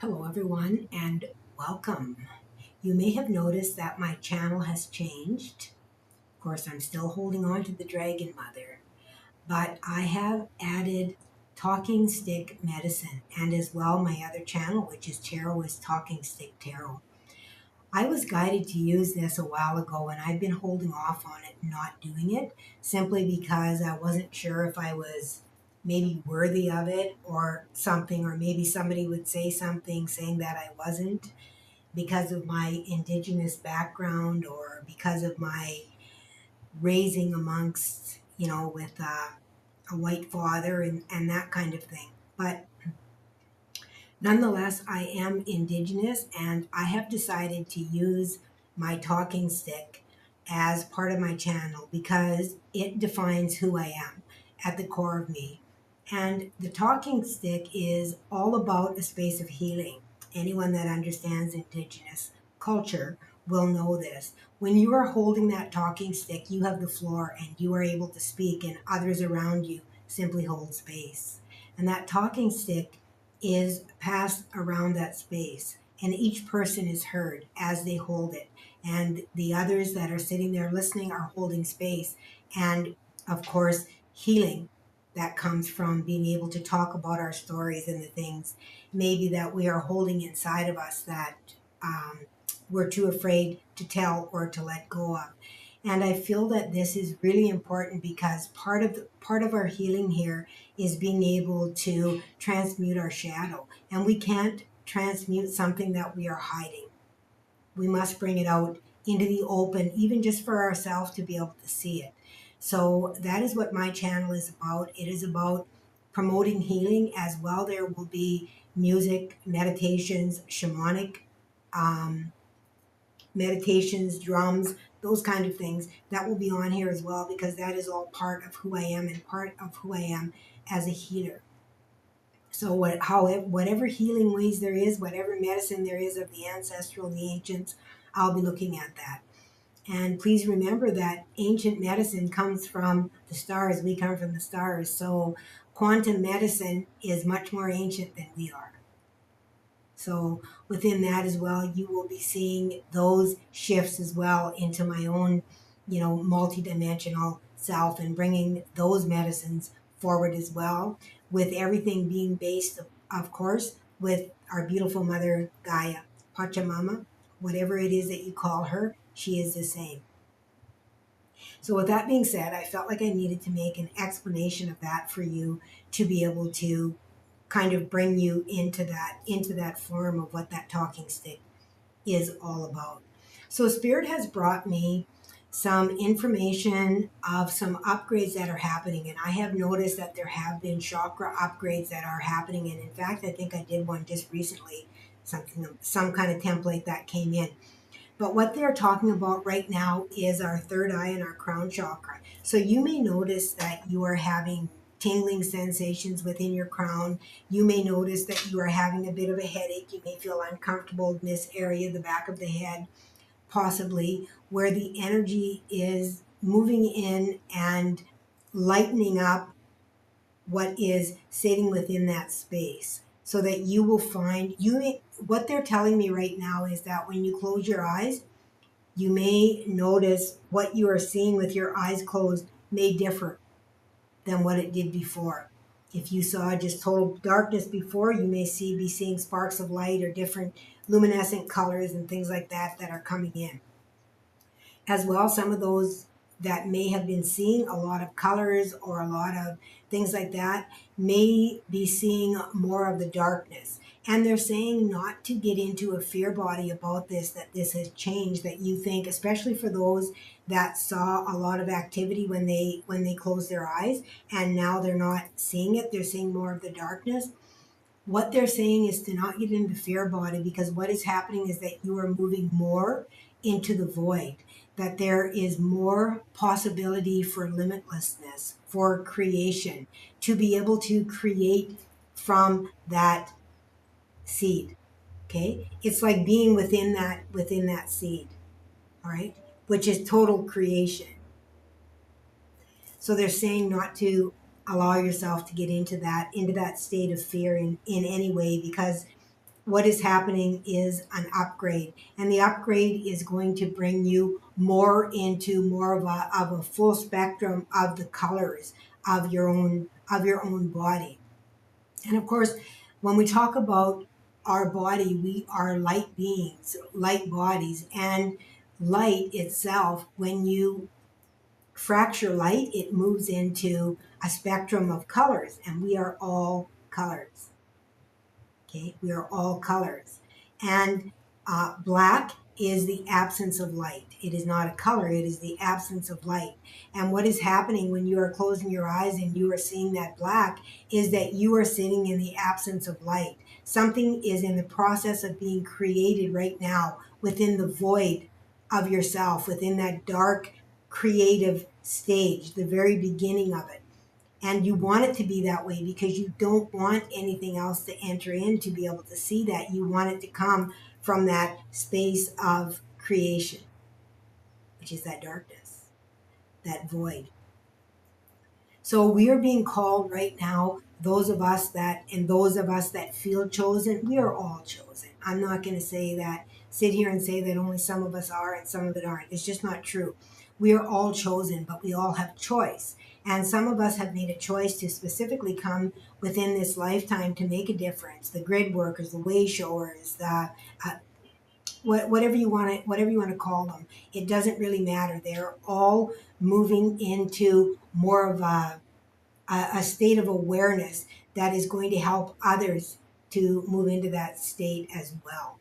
Hello, everyone, and welcome. You may have noticed that my channel has changed. Of course, I'm still holding on to the Dragon Mother, but I have added talking stick medicine and as well my other channel, which is Tarot is Talking Stick Tarot. I was guided to use this a while ago and I've been holding off on it, not doing it, simply because I wasn't sure if I was maybe worthy of it or something, or maybe somebody would say something saying that I wasn't because of my indigenous background or because of my raising amongst, with a white father and that kind of thing. But nonetheless, I am Indigenous and I have decided to use my talking stick as part of my channel because it defines who I am at the core of me. And the talking stick is all about a space of healing. Anyone that understands Indigenous culture will know this. When you are holding that talking stick, you have the floor and you are able to speak, and others around you simply hold space. And that talking stick is passed around that space, and each person is heard as they hold it, and the others that are sitting there listening are holding space. And of course, healing that comes from being able to talk about our stories and the things maybe that we are holding inside of us that um, we're too afraid to tell or to let go of. And I feel that this is really important because part of our healing here is being able to transmute our shadow. And we can't transmute something that we are hiding. We must bring it out into the open, even just for ourselves to be able to see it. So that is what my channel is about. It is about promoting healing as well. There will be music, meditations, shamanic um, meditations, drums, those kind of things that will be on here as well, because that is all part of who I am and part of who I am as a healer. So whatever healing ways there is, whatever medicine there is of the ancestral, the ancients, I'll be looking at that. And please remember that ancient medicine comes from the stars. We come from the stars. So quantum medicine is much more ancient than we are. So within that as well, you will be seeing those shifts as well into my own, multidimensional self, and bringing those medicines forward as well, with everything being based, of course, with our beautiful mother Gaia, Pachamama, whatever it is that you call her, she is the same. So with that being said, I felt like I needed to make an explanation of that for you to be able to kind of bring you into that form of what that talking stick is all about. So Spirit has brought me some information of some upgrades that are happening, and I have noticed that there have been chakra upgrades that are happening, and in fact I think I did one just recently, some kind of template that came in. But what they're talking about right now is our third eye and our crown chakra. So you may notice that you are having tingling sensations within your crown. You may notice that you are having a bit of a headache. You may feel uncomfortable in this area, the back of the head, possibly, where the energy is moving in and lightening up what is sitting within that space. So that you will find, what they're telling me right now is that when you close your eyes, you may notice what you are seeing with your eyes closed may differ than what it did before. If you saw just total darkness before, you may be seeing sparks of light or different luminescent colors and things like that that are coming in. As well, some of those that may have been seeing a lot of colors or a lot of things like that may be seeing more of the darkness. And they're saying not to get into a fear body about this, that this has changed, that you think, especially for those that saw a lot of activity when they closed their eyes and now they're not seeing it, they're seeing more of the darkness. What they're saying is to not get into fear body, because what is happening is that you are moving more into the void, that there is more possibility for limitlessness, for creation, to be able to create from that seed. Okay, it's like being within that seed, all right, which is total creation. So they're saying not to allow yourself to get into that state of fear in any way, because what is happening is an upgrade, and the upgrade is going to bring you more into more of a full spectrum of the colors of your own body. And of course, when we talk about our body, we are light beings, light bodies, and light itself, when you fracture light, it moves into a spectrum of colors, and we are all colors. Okay, we are all colors. And black is the absence of light. It is not a color, it is the absence of light. And what is happening when you are closing your eyes and you are seeing that black is that you are sitting in the absence of light. Something is in the process of being created right now within the void of yourself, within that dark creative stage, the very beginning of it. And you want it to be that way because you don't want anything else to enter in to be able to see that. You want it to come from that space of creation, which is that darkness, that void. So we are being called right now, those of us that feel chosen, we are all chosen. I'm not going to sit here and say that only some of us are and some of it aren't. It's just not true. We are all chosen, but we all have choice. And some of us have made a choice to specifically come within this lifetime to make a difference. The grid workers, the way showers, the whatever you want to call them. It doesn't really matter. They're all moving into more of a state of awareness that is going to help others to move into that state as well.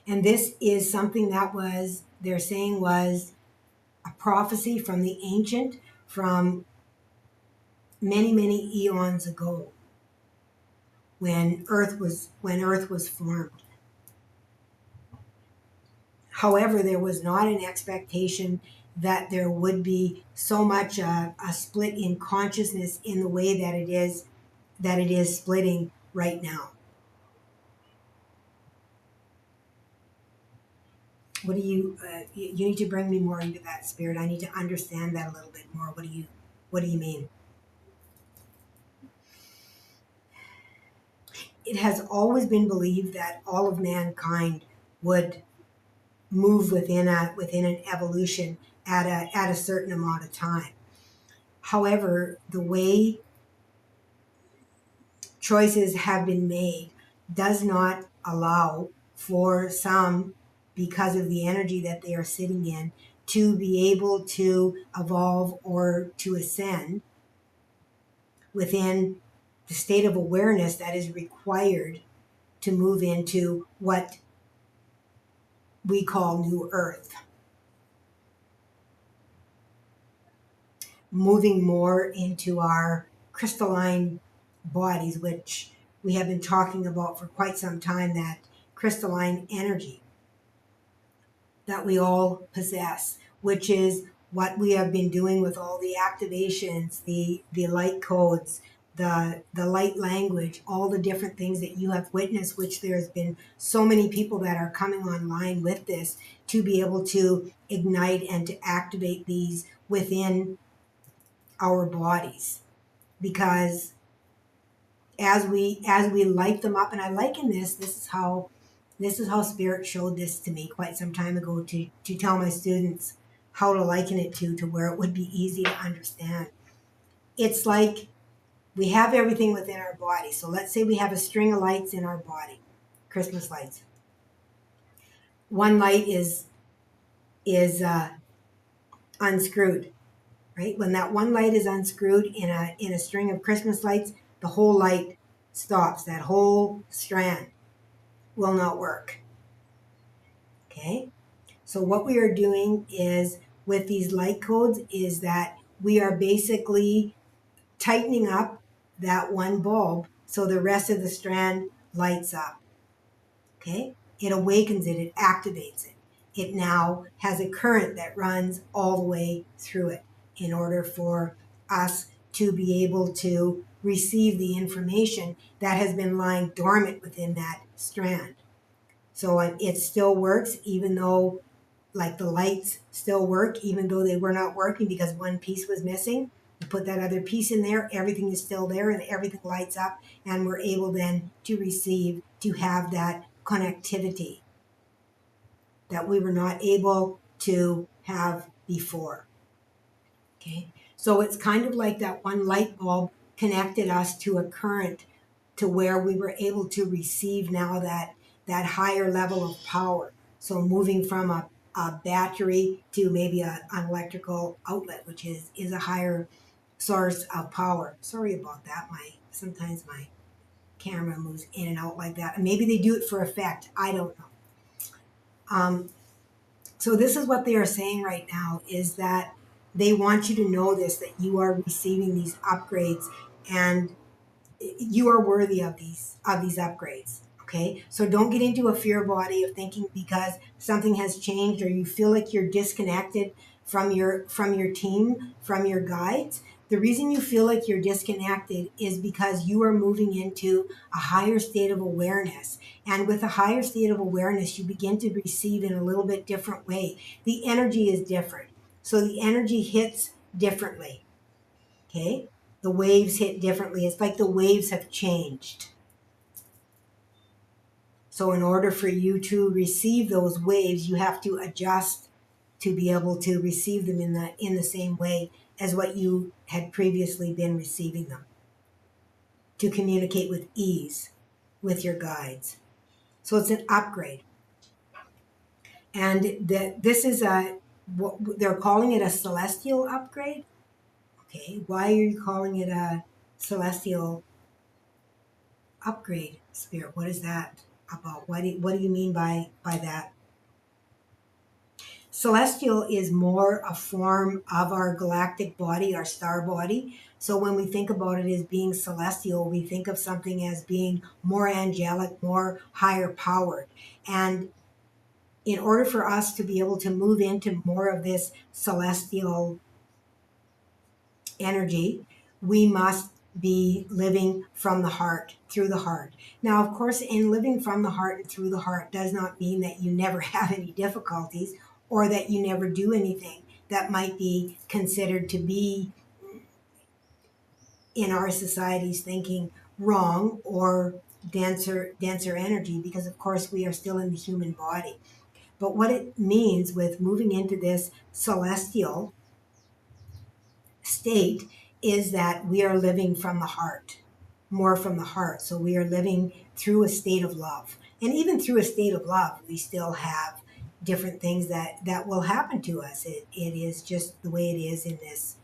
And this is something that they're saying was a prophecy from the ancient, from many, many eons ago when Earth was formed. However, there was not an expectation that there would be so much a split in consciousness in the way that it is splitting right now. What do you need to bring me more into that, Spirit? I need to understand that a little bit more. What do you mean? It has always been believed that all of mankind would move within an evolution at a certain amount of time. However, the way choices have been made does not allow for some, because of the energy that they are sitting in, to be able to evolve or to ascend within the state of awareness that is required to move into what we call New Earth. Moving more into our crystalline bodies, which we have been talking about for quite some time, that crystalline energy that we all possess, which is what we have been doing with all the activations, the light codes, the light language, all the different things that you have witnessed, which there's been so many people that are coming online with this to be able to ignite and to activate these within our bodies. Because as we light them up, and I liken this is how Spirit showed this to me quite some time ago to tell my students how to liken it to where it would be easy to understand. It's like we have everything within our body. So let's say we have a string of lights in our body, Christmas lights. One light is unscrewed, right? When that one light is unscrewed in a string of Christmas lights, the whole light stops. That whole strand will not work. Okay? So what we are doing is with these light codes is that we are basically tightening up that one bulb so the rest of the strand lights up. Okay? It awakens it, it activates it. It now has a current that runs all the way through it in order for us to be able to receive the information that has been lying dormant within that strand. So it still works, even though, like, the lights still work, even though they were not working because one piece was missing. You put that other piece in there, everything is still there and everything lights up, and we're able then to receive, to have that connectivity that we were not able to have before. Okay, so it's kind of like that one light bulb connected us to a current to where we were able to receive now that higher level of power. So moving from a battery to maybe an electrical outlet, which is a higher source of power. Sorry about that. Sometimes my camera moves in and out like that. And maybe they do it for effect. I don't know. So this is what they are saying right now, is that they want you to know this, that you are receiving these upgrades and you are worthy of these upgrades. Okay, so don't get into a fear body of thinking because something has changed or you feel like you're disconnected from your team, from your guides. The reason you feel like you're disconnected is because you are moving into a higher state of awareness. And with a higher state of awareness, you begin to receive in a little bit different way. The energy is different. So the energy hits differently. Okay? The waves hit differently. It's like the waves have changed. So in order for you to receive those waves, you have to adjust to be able to receive them in the same way as what you had previously been receiving them. To communicate with ease with your guides. So it's an upgrade. And this is what they're calling it, a celestial upgrade. Okay, why are you calling it a celestial upgrade, Spirit? What is that about? What do you mean by that? Celestial is more a form of our galactic body, our star body. So when we think about it as being celestial, we think of something as being more angelic, more higher powered. And in order for us to be able to move into more of this celestial energy, we must be living from the heart, through the heart. Now, of course, in living from the heart and through the heart does not mean that you never have any difficulties or that you never do anything that might be considered to be, in our society's thinking, wrong or denser energy, because of course we are still in the human body. But what it means with moving into this celestial state is that we are living from the heart, more from the heart. So we are living through a state of love. And even through a state of love, we still have different things that will happen to us. It is just the way it is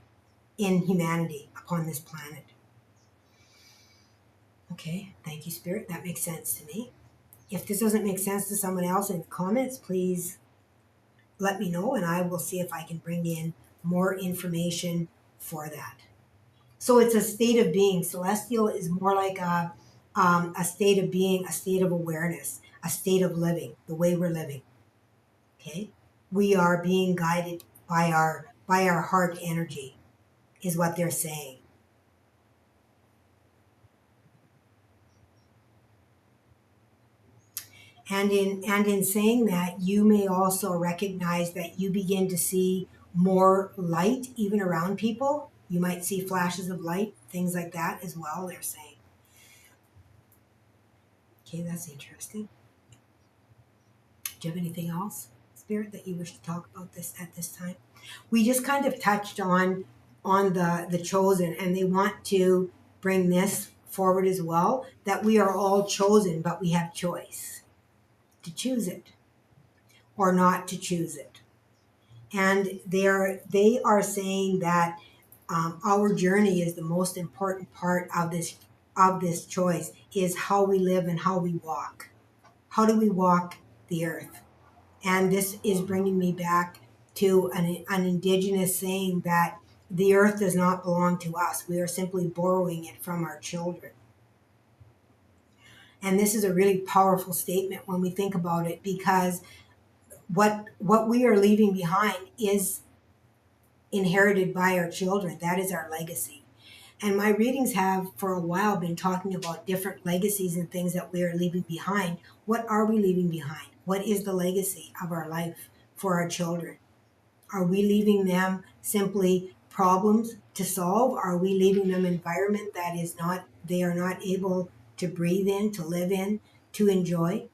in humanity upon this planet. Okay, thank you, Spirit. That makes sense to me. If this doesn't make sense to someone else in the comments, please let me know and I will see if I can bring in more information for that. So it's a state of being. Celestial is more like a state of being, a state of awareness, a state of living, the way we're living. Okay, we are being guided by our heart energy, is what they're saying. And in saying that, you may also recognize that you begin to see more light even around people. You might see flashes of light, things like that as well, they're saying. Okay, that's interesting. Do you have anything else, Spirit, that you wish to talk about this at this time? We just kind of touched on the chosen, and they want to bring this forward as well, that we are all chosen, but we have choice to choose it or not to choose it. And they are saying that our journey is the most important part of this choice, is how we live and how we walk. How do we walk the earth? And this is bringing me back to an indigenous saying that the earth does not belong to us. We are simply borrowing it from our children. And this is a really powerful statement when we think about it, because what we are leaving behind is inherited by our children. That is our legacy. And my readings have for a while been talking about different legacies and things that we are leaving behind. What are we leaving behind? What is the legacy of our life for our children? Are we leaving them simply problems to solve? Are we leaving them an environment that they are not able to breathe in, to live in, to enjoy?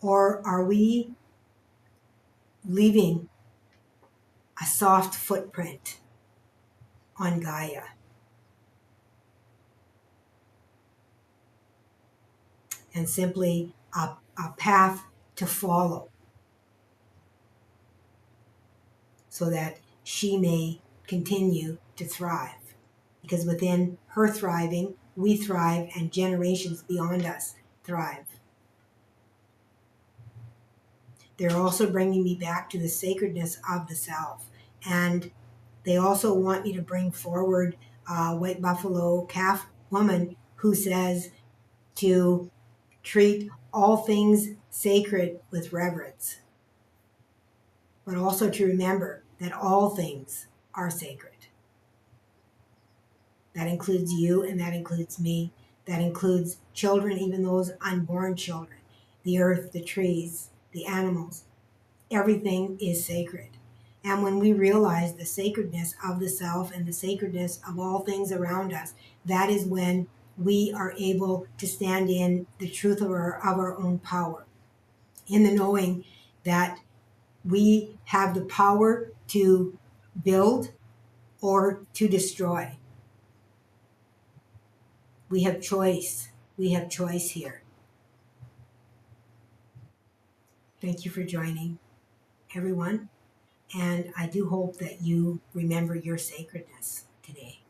Or are we leaving a soft footprint on Gaia and simply a path to follow so that she may continue to thrive? Because within her thriving, we thrive and generations beyond us thrive. They're also bringing me back to the sacredness of the self. And they also want me to bring forward a white buffalo calf woman who says to treat all things sacred with reverence, but also to remember that all things are sacred. That includes you and that includes me. That includes children, even those unborn children, the earth, the trees, the animals. Everything is sacred. And when we realize the sacredness of the self and the sacredness of all things around us, that is when we are able to stand in the truth of our own power, in the knowing that we have the power to build or to destroy. We have choice. We have choice here. Thank you for joining, everyone. And I do hope that you remember your sacredness today.